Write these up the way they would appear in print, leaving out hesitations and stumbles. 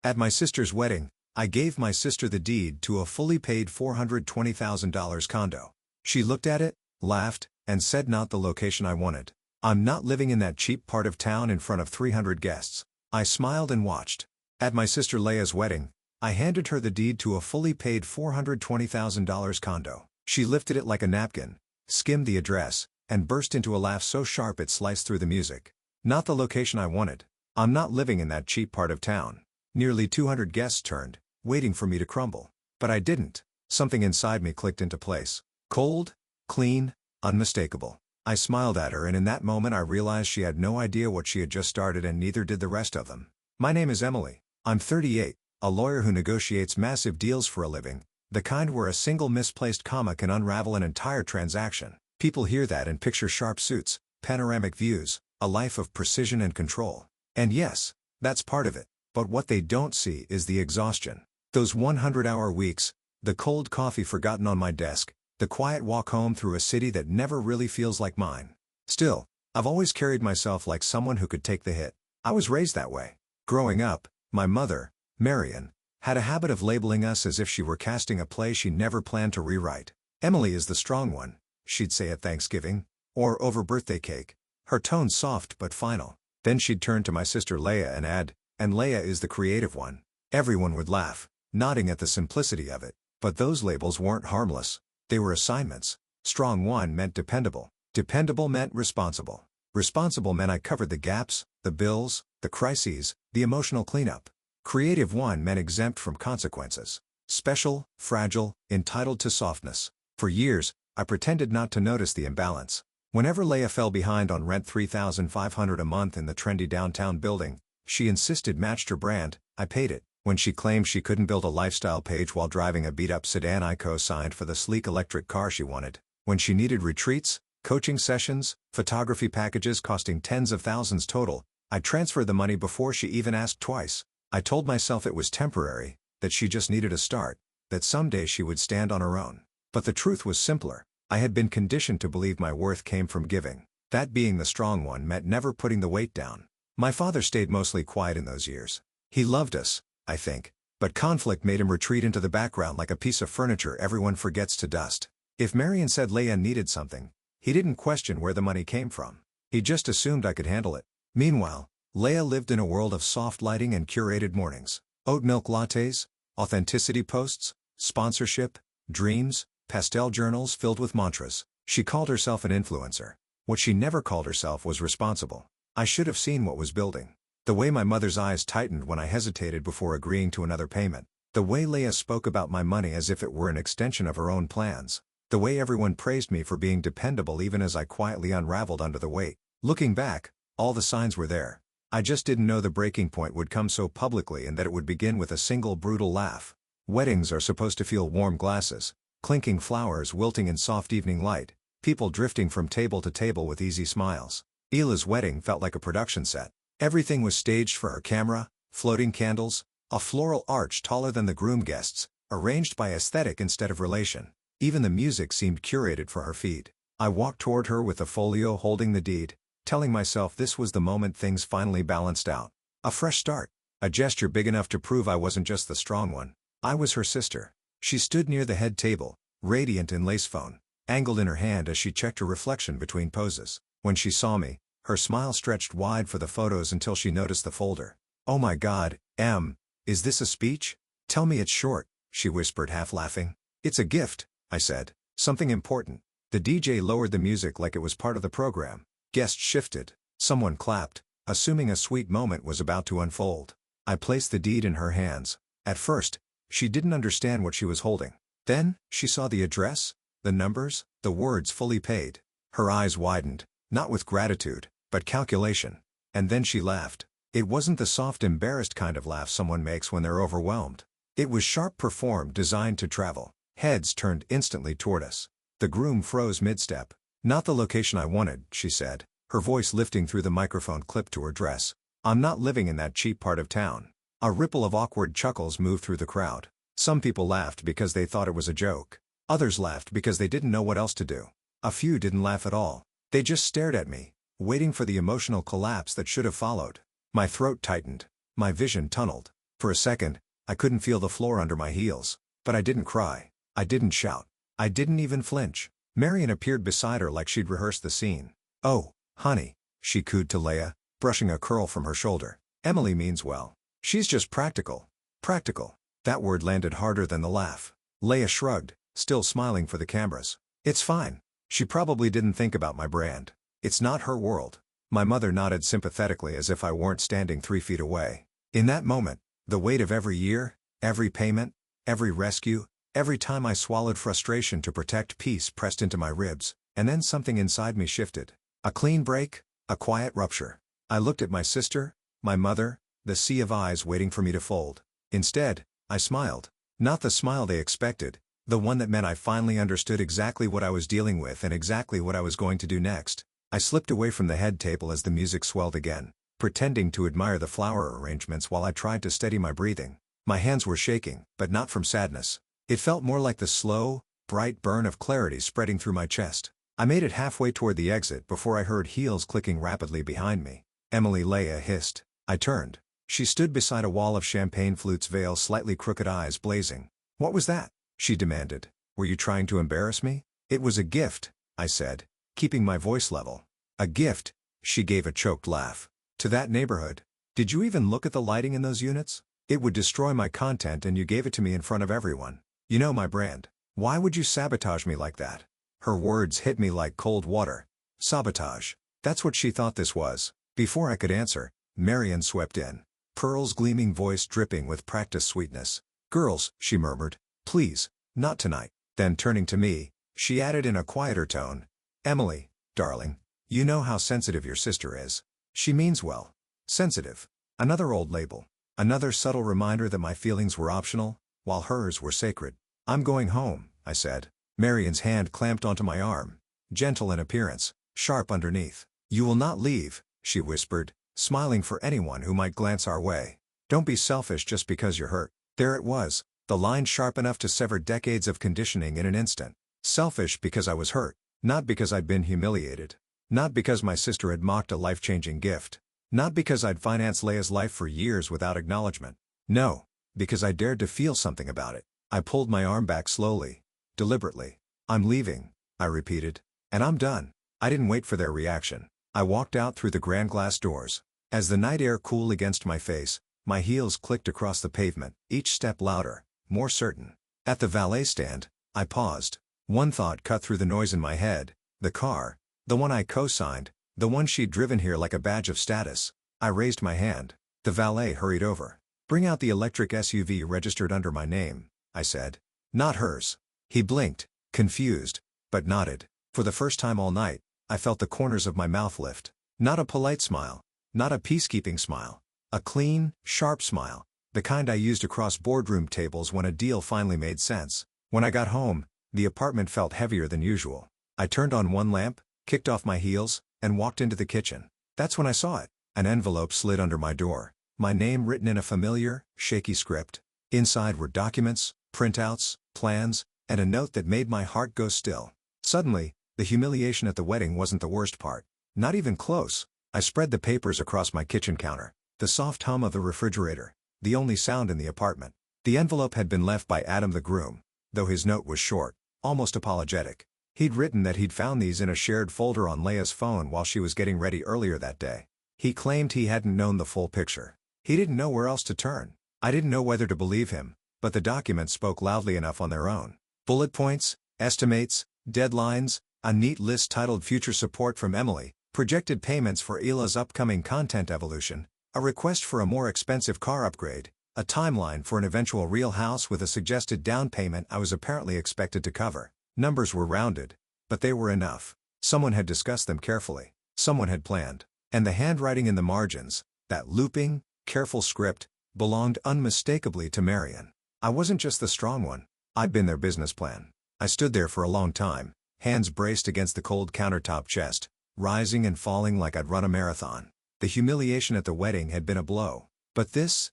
At my sister's wedding, I gave my sister the deed to a fully paid $420,000 condo. She looked at it, laughed, and said, "Not the location I wanted. I'm not living in that cheap part of town in front of 300 guests." I smiled and watched. At my sister Leia's wedding, I handed her the deed to a fully paid $420,000 condo. She lifted it like a napkin, skimmed the address, and burst into a laugh so sharp it sliced through the music. "Not the location I wanted. I'm not living in that cheap part of town." Nearly 200 guests turned, waiting for me to crumble. But I didn't. Something inside me clicked into place. Cold, clean, unmistakable. I smiled at her, and in that moment I realized she had no idea what she had just started, and neither did the rest of them. My name is Emily. I'm 38, a lawyer who negotiates massive deals for a living, the kind where a single misplaced comma can unravel an entire transaction. People hear that and picture sharp suits, panoramic views, a life of precision and control. And yes, that's part of it. But what they don't see is the exhaustion. Those 100-hour weeks, the cold coffee forgotten on my desk, the quiet walk home through a city that never really feels like mine. Still, I've always carried myself like someone who could take the hit. I was raised that way. Growing up, my mother, Marion, had a habit of labeling us as if she were casting a play she never planned to rewrite. "Emily is the strong one," she'd say at Thanksgiving, or over birthday cake, her tone soft but final. Then she'd turn to my sister Leia and add, "And Leia is the creative one." Everyone would laugh, nodding at the simplicity of it. But those labels weren't harmless. They were assignments. Strong one meant dependable. Dependable meant responsible. Responsible meant I covered the gaps, the bills, the crises, the emotional cleanup. Creative one meant exempt from consequences. Special, fragile, entitled to softness. For years, I pretended not to notice the imbalance. Whenever Leia fell behind on rent, $3,500 a month in the trendy downtown building, she insisted matched her brand. I paid it. When she claimed she couldn't build a lifestyle page while driving a beat-up sedan, I co-signed for the sleek electric car she wanted. When she needed retreats, coaching sessions, photography packages costing tens of thousands total, I transferred the money before she even asked twice. I told myself it was temporary, that she just needed a start, that someday she would stand on her own. But the truth was simpler. I had been conditioned to believe my worth came from giving. That being the strong one meant never putting the weight down. My father stayed mostly quiet in those years. He loved us, I think, but conflict made him retreat into the background like a piece of furniture everyone forgets to dust. If Marion said Leia needed something, he didn't question where the money came from. He just assumed I could handle it. Meanwhile, Leia lived in a world of soft lighting and curated mornings. Oat milk lattes, authenticity posts, sponsorship, dreams, pastel journals filled with mantras. She called herself an influencer. What she never called herself was responsible. I should have seen what was building. The way my mother's eyes tightened when I hesitated before agreeing to another payment. The way Leia spoke about my money as if it were an extension of her own plans. The way everyone praised me for being dependable even as I quietly unraveled under the weight. Looking back, all the signs were there. I just didn't know the breaking point would come so publicly and that it would begin with a single brutal laugh. Weddings are supposed to feel warm glasses, clinking flowers wilting in soft evening light, people drifting from table to table with easy smiles. Ila's wedding felt like a production set. Everything was staged for her camera, floating candles, a floral arch taller than the groom guests, arranged by aesthetic instead of relation. Even the music seemed curated for her feed. I walked toward her with the folio holding the deed, telling myself this was the moment things finally balanced out. A fresh start. A gesture big enough to prove I wasn't just the strong one. I was her sister. She stood near the head table, radiant in lace phone, angled in her hand as she checked her reflection between poses. When she saw me, her smile stretched wide for the photos until she noticed the folder. "Oh my God, Em, is this a speech? Tell me it's short," she whispered, half laughing. "It's a gift," I said. "Something important." The DJ lowered the music like it was part of the program. Guests shifted. Someone clapped, assuming a sweet moment was about to unfold. I placed the deed in her hands. At first, she didn't understand what she was holding. Then, she saw the address, the numbers, the words "fully paid." Her eyes widened, not with gratitude, but calculation. And then she laughed. It wasn't the soft, embarrassed kind of laugh someone makes when they're overwhelmed. It was sharp, performed, designed to travel. Heads turned instantly toward us. The groom froze mid-step. "Not the location I wanted," she said, her voice lifting through the microphone clipped to her dress. "I'm not living in that cheap part of town." A ripple of awkward chuckles moved through the crowd. Some people laughed because they thought it was a joke. Others laughed because they didn't know what else to do. A few didn't laugh at all. They just stared at me, waiting for the emotional collapse that should have followed. My throat tightened. My vision tunneled. For a second, I couldn't feel the floor under my heels. But I didn't cry. I didn't shout. I didn't even flinch. Marion appeared beside her like she'd rehearsed the scene. "Oh, honey," she cooed to Leia, brushing a curl from her shoulder. "Emily means well. She's just practical." Practical. That word landed harder than the laugh. Leia shrugged, still smiling for the cameras. "It's fine. She probably didn't think about my brand. It's not her world." My mother nodded sympathetically as if I weren't standing 3 feet away. In that moment, the weight of every year, every payment, every rescue, every time I swallowed frustration to protect peace pressed into my ribs, and then something inside me shifted. A clean break, a quiet rupture. I looked at my sister, my mother, the sea of eyes waiting for me to fold. Instead, I smiled. Not the smile they expected, the one that meant I finally understood exactly what I was dealing with and exactly what I was going to do next. I slipped away from the head table as the music swelled again, pretending to admire the flower arrangements while I tried to steady my breathing. My hands were shaking, but not from sadness. It felt more like the slow, bright burn of clarity spreading through my chest. I made it halfway toward the exit before I heard heels clicking rapidly behind me. "Emily," Leia hissed. I turned. She stood beside a wall of champagne flutes, veil slightly crooked, eyes blazing. "What was that?" she demanded. "Were you trying to embarrass me?" "It was a gift," I said, keeping my voice level. "A gift?" She gave a choked laugh. "To that neighborhood? Did you even look at the lighting in those units? It would destroy my content and you gave it to me in front of everyone. You know my brand. Why would you sabotage me like that?" Her words hit me like cold water. Sabotage. That's what she thought this was. Before I could answer, Marion swept in. Pearl's gleaming voice dripping with practiced sweetness. "Girls," she murmured, "please, not tonight." Then turning to me, she added in a quieter tone, "Emily, darling, you know how sensitive your sister is. She means well." Sensitive. Another old label. Another subtle reminder that my feelings were optional, while hers were sacred. "I'm going home," I said. Marion's hand clamped onto my arm. Gentle in appearance, sharp underneath. "You will not leave," she whispered, smiling for anyone who might glance our way. "Don't be selfish just because you're hurt." There it was, the line sharp enough to sever decades of conditioning in an instant. Selfish because I was hurt, not because I'd been humiliated. Not because my sister had mocked a life-changing gift. Not because I'd financed Leia's life for years without acknowledgement. No, because I dared to feel something about it. I pulled my arm back slowly, deliberately. "I'm leaving," I repeated. "And I'm done." I didn't wait for their reaction. I walked out through the grand glass doors. As the night air cooled against my face, my heels clicked across the pavement, each step louder, more certain. At the valet stand, I paused. One thought cut through the noise in my head. The car, the one I co-signed, the one she'd driven here like a badge of status. I raised my hand. The valet hurried over. "Bring out the electric SUV registered under my name," I said. "Not hers." He blinked, confused, but nodded. For the first time all night, I felt the corners of my mouth lift. Not a polite smile. Not a peacekeeping smile. A clean, sharp smile. The kind I used across boardroom tables when a deal finally made sense. When I got home, the apartment felt heavier than usual. I turned on one lamp, kicked off my heels, and walked into the kitchen. That's when I saw it. An envelope slid under my door. My name written in a familiar, shaky script. Inside were documents, printouts, plans, and a note that made my heart go still. Suddenly, the humiliation at the wedding wasn't the worst part. Not even close. I spread the papers across my kitchen counter. The soft hum of the refrigerator. The only sound in the apartment. The envelope had been left by Adam the groom, though his note was short, almost apologetic. He'd written that he'd found these in a shared folder on Leia's phone while she was getting ready earlier that day. He claimed he hadn't known the full picture. He didn't know where else to turn. I didn't know whether to believe him, but the documents spoke loudly enough on their own. Bullet points, estimates, deadlines, a neat list titled "Future Support from Emily," projected payments for Ila's upcoming content evolution, a request for a more expensive car upgrade, a timeline for an eventual real house with a suggested down payment I was apparently expected to cover. Numbers were rounded, but they were enough. Someone had discussed them carefully. Someone had planned. And the handwriting in the margins, that looping, careful script, belonged unmistakably to Marion. I wasn't just the strong one. I'd been their business plan. I stood there for a long time, hands braced against the cold countertop chest, rising and falling like I'd run a marathon. The humiliation at the wedding had been a blow. But this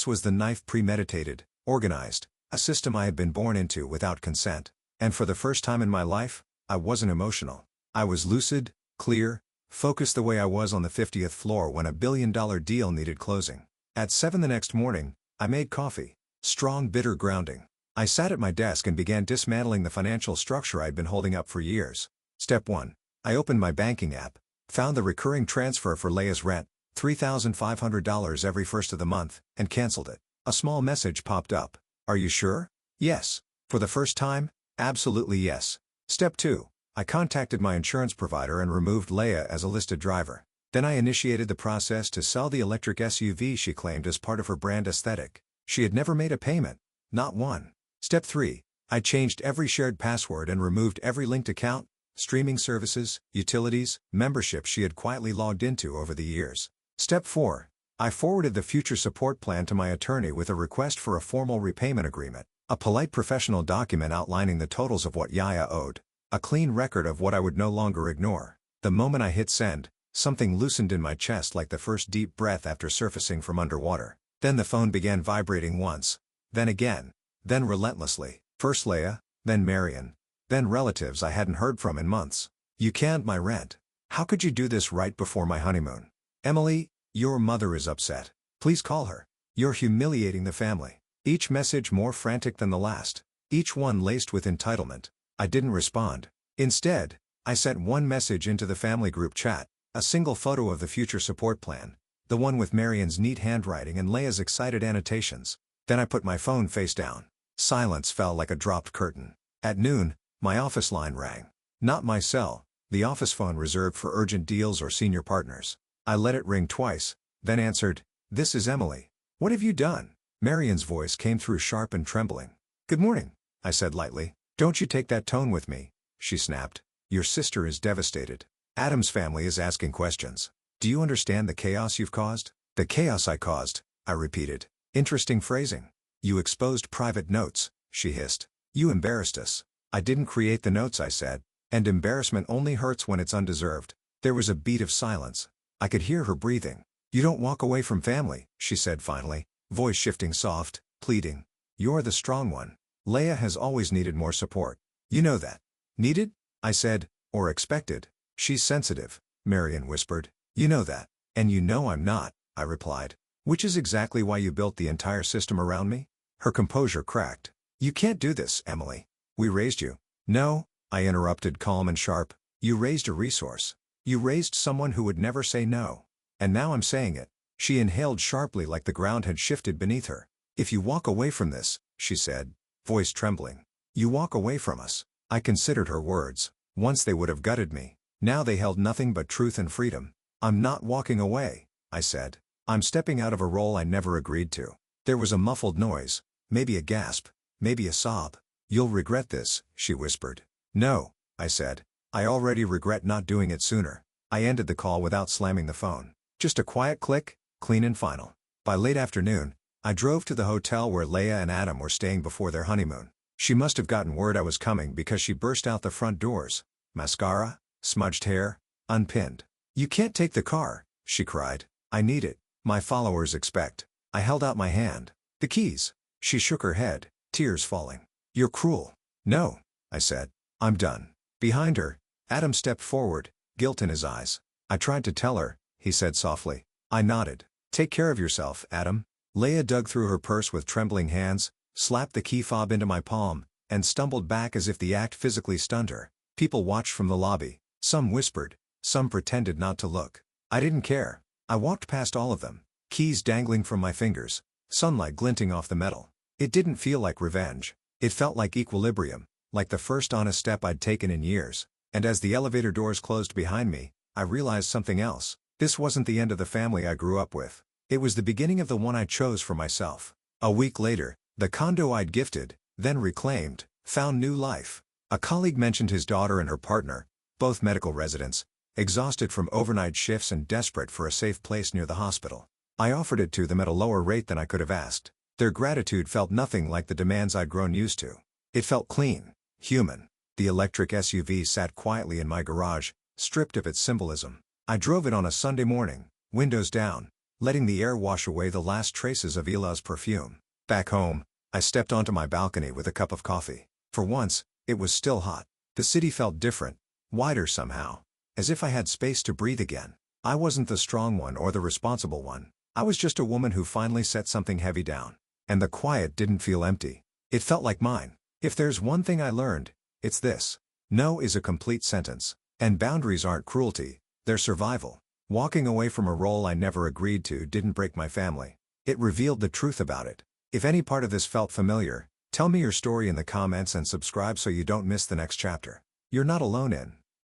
was the knife, premeditated, organized, a system I had been born into without consent. And for the first time in my life, I wasn't emotional. I was lucid, clear, focused the way I was on the 50th floor when a billion-dollar deal needed closing. At 7 the next morning, I made coffee. Strong, bitter grounding. I sat at my desk and began dismantling the financial structure I'd been holding up for years. Step 1. I opened my banking app, found the recurring transfer for Leia's rent, $3,500 every first of the month, and canceled it. A small message popped up. Are you sure? Yes. For the first time? Absolutely yes. Step 2. I contacted my insurance provider and removed Leia as a listed driver. Then I initiated the process to sell the electric SUV she claimed as part of her brand aesthetic. She had never made a payment. Not one. Step 3. I changed every shared password and removed every linked account, streaming services, utilities, membership she had quietly logged into over the years. Step 4. I forwarded the future support plan to my attorney with a request for a formal repayment agreement, a polite professional document outlining the totals of what Yaya owed, a clean record of what I would no longer ignore. The moment I hit send, something loosened in my chest like the first deep breath after surfacing from underwater. Then the phone began vibrating once, then again, then relentlessly. First Leia, then Marion, then relatives I hadn't heard from in months. You canned my rent. How could you do this right before my honeymoon? Emily, your mother is upset. Please call her. You're humiliating the family. Each message more frantic than the last. Each one laced with entitlement. I didn't respond. Instead, I sent one message into the family group chat, a single photo of the future support plan, the one with Marion's neat handwriting and Leia's excited annotations. Then I put my phone face down. Silence fell like a dropped curtain. At noon, my office line rang. Not my cell, the office phone reserved for urgent deals or senior partners. I let it ring twice, then answered, "This is Emily. What have you done?" Marion's voice came through sharp and trembling. "Good morning," I said lightly. "Don't you take that tone with me," she snapped. "Your sister is devastated. Adam's family is asking questions. Do you understand the chaos you've caused?" "The chaos I caused," I repeated. Interesting phrasing. "You exposed private notes," she hissed. "You embarrassed us." "I didn't create the notes," I said. "And embarrassment only hurts when it's undeserved." There was a beat of silence. I could hear her breathing. "You don't walk away from family," she said finally, voice shifting soft, pleading. "You're the strong one. Leia has always needed more support. You know that." "Needed?" I said, "or expected." "She's sensitive," Marion whispered. "You know that. And you know I'm not," I replied. "Which is exactly why you built the entire system around me?" Her composure cracked. "You can't do this, Emily. We raised you." "No," I interrupted calm and sharp. "You raised a resource. You raised someone who would never say no. And now I'm saying it." She inhaled sharply like the ground had shifted beneath her. "If you walk away from this," she said, voice trembling. "You walk away from us." I considered her words. Once they would have gutted me. Now they held nothing but truth and freedom. "I'm not walking away," I said. "I'm stepping out of a role I never agreed to." There was a muffled noise, maybe a gasp, maybe a sob. "You'll regret this," she whispered. "No," I said. "I already regret not doing it sooner." I ended the call without slamming the phone. Just a quiet click, clean and final. By late afternoon, I drove to the hotel where Leia and Adam were staying before their honeymoon. She must have gotten word I was coming because she burst out the front doors. Mascara, smudged hair, unpinned. "You can't take the car," she cried. "I need it. My followers expect." I held out my hand. "The keys." She shook her head, tears falling. "You're cruel." "No," I said. "I'm done." Behind her, Adam stepped forward, guilt in his eyes. "I tried to tell her," he said softly. I nodded. "Take care of yourself, Adam." Leia dug through her purse with trembling hands, slapped the key fob into my palm, and stumbled back as if the act physically stunned her. People watched from the lobby. Some whispered, some pretended not to look. I didn't care. I walked past all of them, keys dangling from my fingers, sunlight glinting off the metal. It didn't feel like revenge. It felt like equilibrium, like the first honest step I'd taken in years. And as the elevator doors closed behind me, I realized something else. This wasn't the end of the family I grew up with. It was the beginning of the one I chose for myself. A week later, the condo I'd gifted, then reclaimed, found new life. A colleague mentioned his daughter and her partner, both medical residents, exhausted from overnight shifts and desperate for a safe place near the hospital. I offered it to them at a lower rate than I could have asked. Their gratitude felt nothing like the demands I'd grown used to. It felt clean, human. The electric SUV sat quietly in my garage, stripped of its symbolism. I drove it on a Sunday morning, windows down, letting the air wash away the last traces of Ila's perfume. Back home, I stepped onto my balcony with a cup of coffee. For once, it was still hot. The city felt different, wider somehow, as if I had space to breathe again. I wasn't the strong one or the responsible one. I was just a woman who finally set something heavy down. and the quiet didn't feel empty. It felt like mine. If there's one thing I learned, it's this. No is a complete sentence. And boundaries aren't cruelty, they're survival. Walking away from a role I never agreed to didn't break my family. It revealed the truth about it. If any part of this felt familiar, tell me your story in the comments and subscribe so you don't miss the next chapter. You're not alone in